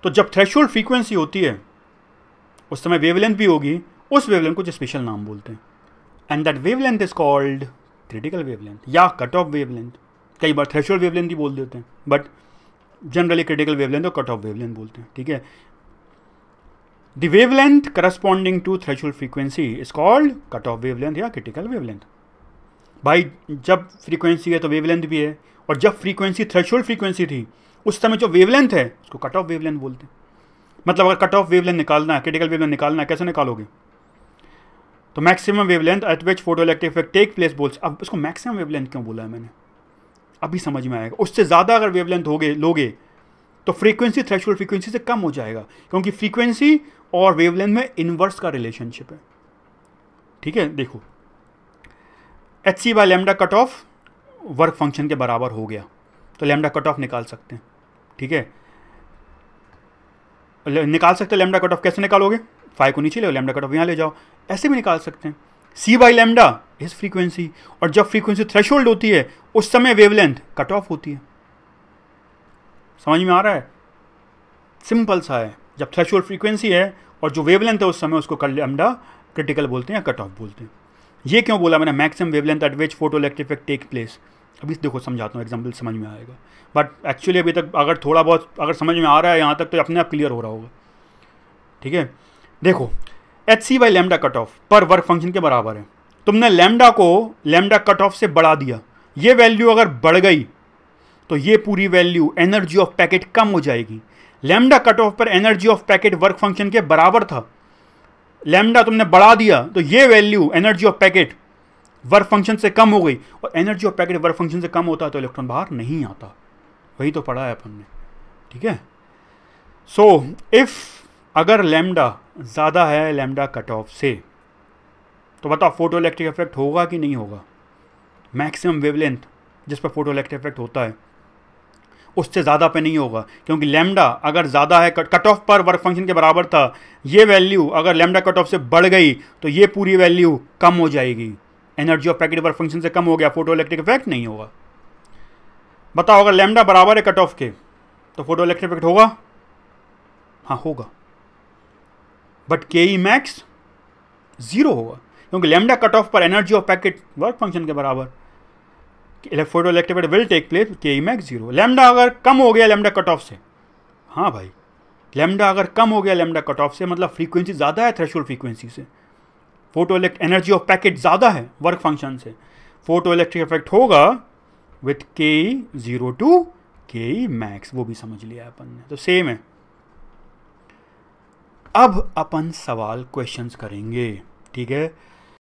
तो जब threshold frequency होती है उस समय वेवलेंथ भी होगी, उस वेवलेंथ को जो स्पेशल नाम बोलते हैं, and that wavelength is called critical wavelength या कट ऑफ वेवलेंथ। कई बार थ्रेशोल्ड वेवलेंथ ही बोल देते हैं, बट जनरली क्रिटिकल वेवलेंथ और कट ऑफ वेवलेंथ बोलते हैं, ठीक है। The wavelength corresponding to threshold frequency is called cut off wavelength या क्रिटिकल वेवलेंथ। भाई जब फ्रीक्वेंसी है तो वेवलेंथ भी है, और जब फ्रीक्वेंसी थ्रेशोल्ड फ्रीक्वेंसी थी उस समय जो वेवलेंथ है उसको कट ऑफ वेवलेंथ बोलते हैं। मतलब अगर कट ऑफ वेवलेंथ निकालना है, क्रिटिकल वेवलेंथ निकालना है, कैसे निकालोगे? तो maximum wavelength at which photoelectric effect take place बोल्स। अब इसको मैक्सिमम वेवलेंथ क्यों बोला है मैंने, अभी समझ में आएगा। उससे ज़्यादा अगर वेवलेंथ लोगे तो फ्रीक्वेंसी थ्रेशोल्ड फ्रीक्वेंसी से कम हो जाएगा, क्योंकि फ्रीक्वेंसी और वेवलेंथ में इनवर्स का रिलेशनशिप है, ठीक है। देखो H C by lambda cut off work function के बराबर हो गया, तो लैम्डा कट ऑफ निकाल सकते हैं, ठीक है। निकाल सकते हैं लैम्डा कट ऑफ, कैसे निकालोगे? 5 को नीचे ले, लैम्डा कट ऑफ यहाँ ले जाओ, ऐसे भी निकाल सकते हैं। सी बाई लैम्डा इज फ्रीक्वेंसी, और जब फ्रीक्वेंसी थ्रेशोल्ड होती है उस समय वेवलेंथ कट ऑफ होती है। समझ में आ रहा है? सिंपल सा है। जब थ्रेशोल्ड फ्रीक्वेंसी है और जो वेवलेंथ है उस समय उसको लैम्डा क्रिटिकल बोलते हैं या कट ऑफ बोलते हैं। ये क्यों बोला मैंने? Maximum wavelength at which photoelectric effect take place. अभी देखो समझाता हूँ, एग्जाम्पल समझ में आएगा, बट एक्चुअली अभी तक अगर थोड़ा बहुत अगर समझ में आ रहा है यहाँ तक तो अपने आप क्लियर हो रहा होगा, ठीक है। देखो H C by lambda cut off पर वर्क फंक्शन के बराबर है। तुमने लैम्डा को लैम्डा कट ऑफ से बढ़ा दिया, ये वैल्यू अगर बढ़ गई तो ये पूरी वैल्यू एनर्जी ऑफ पैकेट कम हो जाएगी। लैम्डा कट ऑफ पर energy of packet work function के बराबर था, लैम्डा तुमने बढ़ा दिया तो ये value energy of packet work function से कम हो गई, और energy of packet work function से कम होता है तो इलेक्ट्रॉन बाहर नहीं आता। वही तो पढ़ा है अपन ने, ठीक है। सो इफ अगर लैम्डा ज़्यादा है लैम्डा कट ऑफ से, तो बताओ फोटोइलेक्ट्रिक इफेक्ट होगा कि नहीं होगा? मैक्सिमम वेवलेंथ जिस पर फोटोइलेक्ट्रिक इफेक्ट होता है उससे ज़्यादा पे नहीं होगा, क्योंकि लैम्डा अगर ज़्यादा है कट ऑफ पर वर्क फंक्शन के बराबर था, ये वैल्यू अगर लैम्डा कट ऑफ से बढ़ गई तो ये पूरी वैल्यू कम हो जाएगी, energy of packet work function से कम हो गया, फोटोइलेक्ट्रिक इफेक्ट नहीं होगा। बताओ अगर लैम्डा बराबर है कट ऑफ के तो फोटोइलेक्ट्रिक इफेक्ट होगा? हाँ होगा, बट के ई मैक्स 0 होगा, क्योंकि लैम्डा कट ऑफ पर energy of packet work function के बराबर, photoelectric effect will take place, K E max 0। Lambda अगर कम हो गया लैम्डा कट ऑफ से, हाँ भाई लैम्डा अगर कम हो गया लैम्डा कट ऑफ से मतलब फ्रीक्वेंसी ज़्यादा है थ्रेशोल्ड फ्रीक्वेंसी से, एनर्जी ऑफ पैकेट ज़्यादा है वर्क फंक्शन से, फोटोइलेक्ट्रिक इफेक्ट होगा विथ के ई 0 टू के ई मैक्स। वो भी समझ लिया अपन ने, तो सेम है। अब अपन सवाल क्वेश्चंस करेंगे, ठीक है।